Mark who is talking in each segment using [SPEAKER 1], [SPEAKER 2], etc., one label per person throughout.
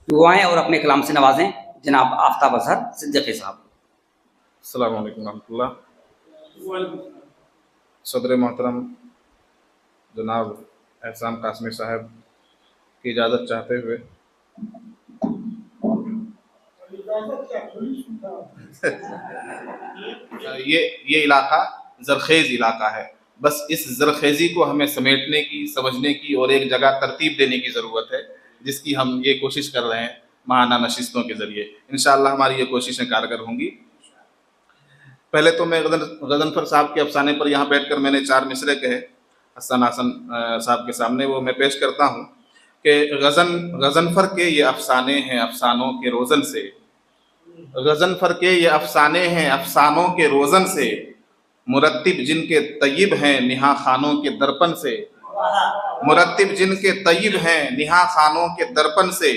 [SPEAKER 1] तो वो आएँ और अपने कलाम से नवाजें जनाब आफ्ताब अजहर सिद्दीकी साहब।
[SPEAKER 2] अस्सलाम वालेकुम रहमतुल्लाह। सदर मोहतरम जनाब एहसान कासमी साहब की इजाज़त चाहते हुए ये इलाका ज़रखेज़ इलाका है, बस इस ज़रखेज़ी को हमें समेटने की, समझने की और एक जगह तरतीब देने की ज़रूरत है, जिसकी हम ये कोशिश कर रहे हैं महाना नशिस्तों के ज़रिए। इंशाअल्लाह हमारी ये कोशिशें कारगर होंगी। पहले तो मैं गज़नफ़र साहब के अफ़साने पर यहाँ बैठकर मैंने 4 मिसरे कहे हसन हसन साहब के सामने, वो मैं पेश करता हूँ कि गज़नफ़र के ये अफ़साने हैं अफ़सानों के रोज़न से, गज़नफ़र के ये अफ़साने हैं अफ़सानों के रोज़न से, मुरत्तिब जिनके तय्यब हैं निहा खानों के दर्पण से, मुरत्तिब जिनके तय्यब हैं निहा खानों के दर्पण से,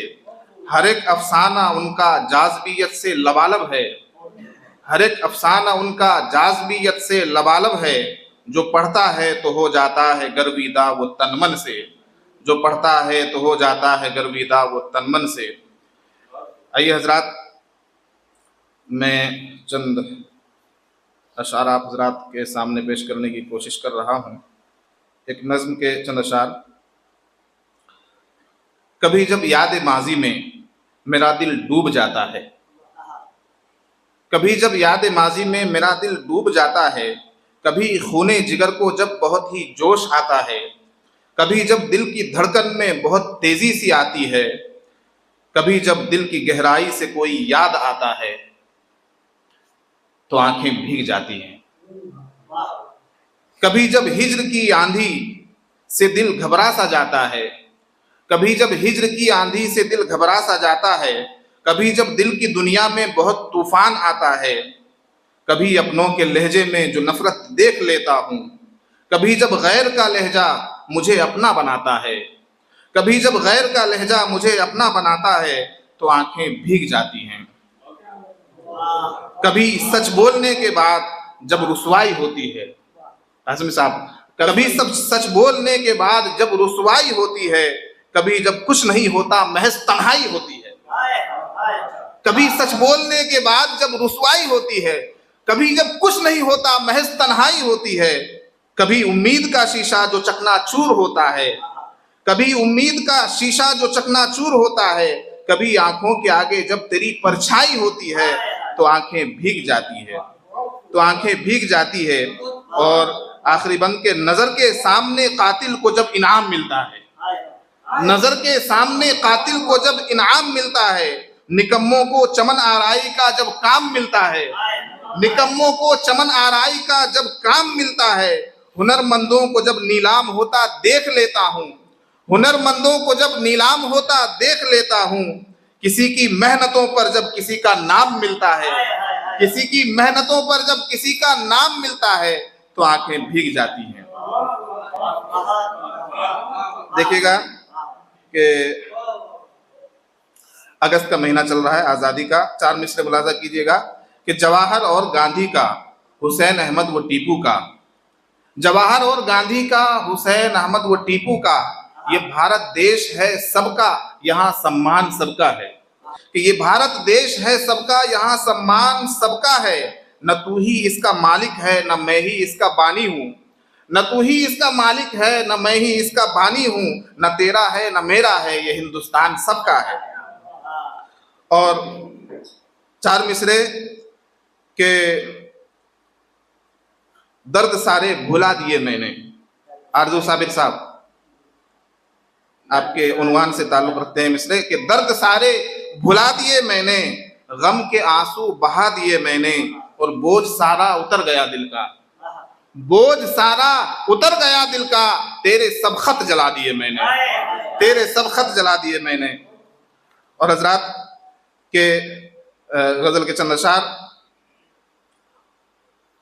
[SPEAKER 2] हर एक अफ़साना उनका जाज़बियत से लबालब है, हर एक अफ़साना उनका जाज़बियत से लबालब है, जो पढ़ता है तो हो जाता है गर्विदा वो तनमन से, जो पढ़ता है तो हो जाता है गर्विदा वो तनमन से। आइए हज़रात, मैं चंद अशार आप हज़रात के सामने पेश करने की कोशिश कर रहा हूँ। एक नज़्म के चंद अशार। कभी जब याद माजी में मेरा दिल डूब जाता है, कभी जब याद माजी में मेरा दिल डूब जाता है, कभी खूने जिगर को जब बहुत ही जोश आता है, कभी जब दिल की धड़कन में बहुत तेजी सी आती है, कभी जब दिल की गहराई से कोई याद आता है तो आंखें भीग जाती हैं, कभी जब हिज्र की आंधी से दिल घबरा सा जाता है, कभी जब हिज्र की आंधी से दिल घबरा सा जाता है, कभी जब दिल की दुनिया में बहुत तूफान आता है, कभी अपनों के लहजे में जो नफरत देख लेता हूँ, कभी जब गैर का लहजा मुझे अपना बनाता है, कभी जब गैर का लहजा मुझे अपना बनाता है तो आंखें भीग जाती हैं, कभी सच बोलने के बाद जब रुसवाई होती है, हाशमी साहब, कभी सब सच बोलने के बाद जब रुसवाई होती है, कभी जब कुछ नहीं होता महज तन्हाई होती है, कभी सच बोलने के बाद जब रुसवाई होती है, कभी जब कुछ नहीं होता महज तन्हाई होती है, कभी उम्मीद का शीशा जो चकनाचूर होता है, कभी उम्मीद का शीशा जो चकनाचूर होता है, कभी आंखों के आगे जब तेरी परछाई होती है तो आंखें भीग जाती है, तो आंखें भीग जाती है। और आखिरी बंद के नजर के सामने कातिल को जब इनाम मिलता है, नजर के सामने कातिल को जब इनाम मिलता है, निकम्मों को चमन आराई का जब काम मिलता है, निकम्मों को चमन आराई का जब काम मिलता है, हुनरमंदों को जब नीलाम होता देख लेता हूँ, हुनरमंदों को जब नीलाम होता देख लेता हूँ, किसी की मेहनतों पर जब किसी का नाम मिलता है, किसी की मेहनतों पर जब किसी का नाम मिलता है तो आंखें भीग जाती हैं। देखिएगा कि अगस्त का महीना चल रहा है, आज़ादी का। 4 मिसरे मुलाजा कीजिएगा कि जवाहर और गांधी का, हुसैन अहमद व टीपू का, जवाहर और गांधी का, हुसैन अहमद व टीपू का, ये भारत देश है सबका, यहाँ सम्मान सबका है, कि ये भारत देश है सबका, यहाँ सम्मान सबका है, न तू ही इसका मालिक है न मैं ही इसका बानी हूँ, न तू ही इसका मालिक है न मैं ही इसका बानी हूँ, न तेरा है न मेरा है, ये हिंदुस्तान सबका है। और 4 मिसरे के दर्द सारे भुला दिए मैंने। आरजू साबिर साहब आपके उन्वान से ताल्लुक रखते हैं मिसरे के दर्द सारे भुला दिए मैंने, गम के आंसू बहा दिए मैंने, और बोझ सारा उतर गया दिल का, बोझ सारा उतर गया दिल का, तेरे सब खत जला दिए मैंने, तेरे सब खत जला दिए मैंने। और हजरात के गजल के चंद अशार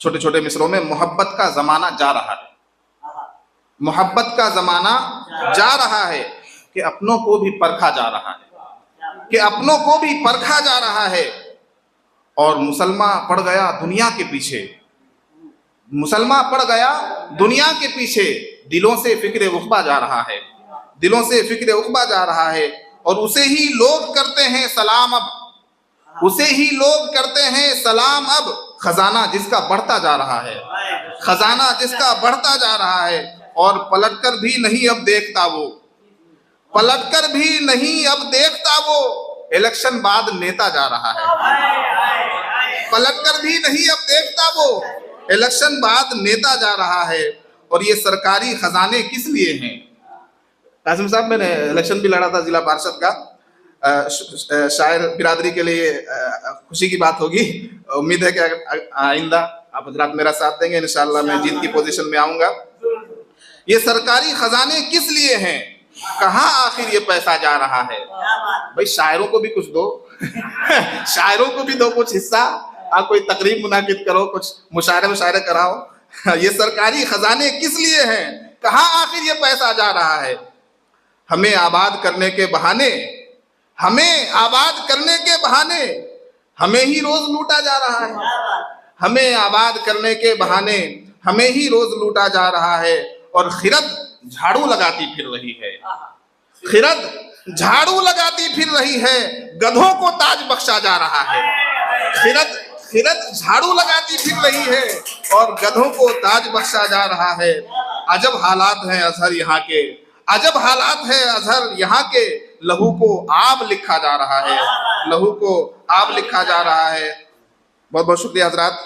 [SPEAKER 2] छोटे छोटे मिसरों में। मोहब्बत का जमाना जा रहा है, मोहब्बत का जमाना जा रहा है, कि अपनों को भी परखा जा रहा है, कि अपनों को भी परखा जा रहा है, और मुसलमान पड़ गया दुनिया के पीछे, मुसलमान पड़ गया दुनिया के पीछे, दिलों से फिक्र उक़बा जा रहा है, दिलों से फिक्र उक़बा जा रहा है, और उसे ही लोग करते हैं सलाम अब, उसे ही लोग करते हैं सलाम अब। खजाना जिसका बढ़ता जा रहा है, खजाना जिसका बढ़ता जा रहा है, और पलटकर भी नहीं अब देखता वो, पलटकर भी नहीं अब देखता वो, इलेक्शन बाद नेता जा रहा है। पलटकर भी नहीं अब देखता वो, इलेक्शन बाद नेता जा रहा है। और ये सरकारी खजाने किस लिए हैं? कासिम साहब, मैंने इलेक्शन भी लड़ा था जिला पार्षद का, शायर बिरादरी के लिए खुशी की बात होगी। उम्मीद है कि आइंदा आप हजरात मेरा साथ देंगे, इंशाअल्लाह मैं जीत की पोजीशन में आऊंगा। ये सरकारी खजाने किस लिए हैं? कहाँ आखिर ये पैसा जा रहा है? भाई शायरों को भी कुछ दो शायरों को भी दो कुछ हिस्सा, आप कोई तकरीब मुनाकिद करो, कुछ मुशायरे कराओ। ये सरकारी खजाने किस लिए हैं? कहाँ आखिर ये पैसा जा रहा है? हमें आबाद करने के बहाने, हमें आबाद करने के बहाने हमें ही रोज लूटा जा रहा है। हमें आबाद करने के बहाने हमें ही रोज लूटा जा रहा है। और खिरद झाड़ू लगाती फिर रही है, खिरद झाड़ू लगाती फिर रही है, गधों को ताज बख्शा जा रहा है। खिरद झाड़ू लगाती फिर रही है और गधों को ताज बख्शा जा रहा है। अजब हालात हैं अजहर यहाँ के, अजब हालात है अजहर यहाँ के, लहू को आब लिखा जा रहा है, लहू को आब लिखा जा रहा है। बहुत बहुत शुक्रिया हजरात।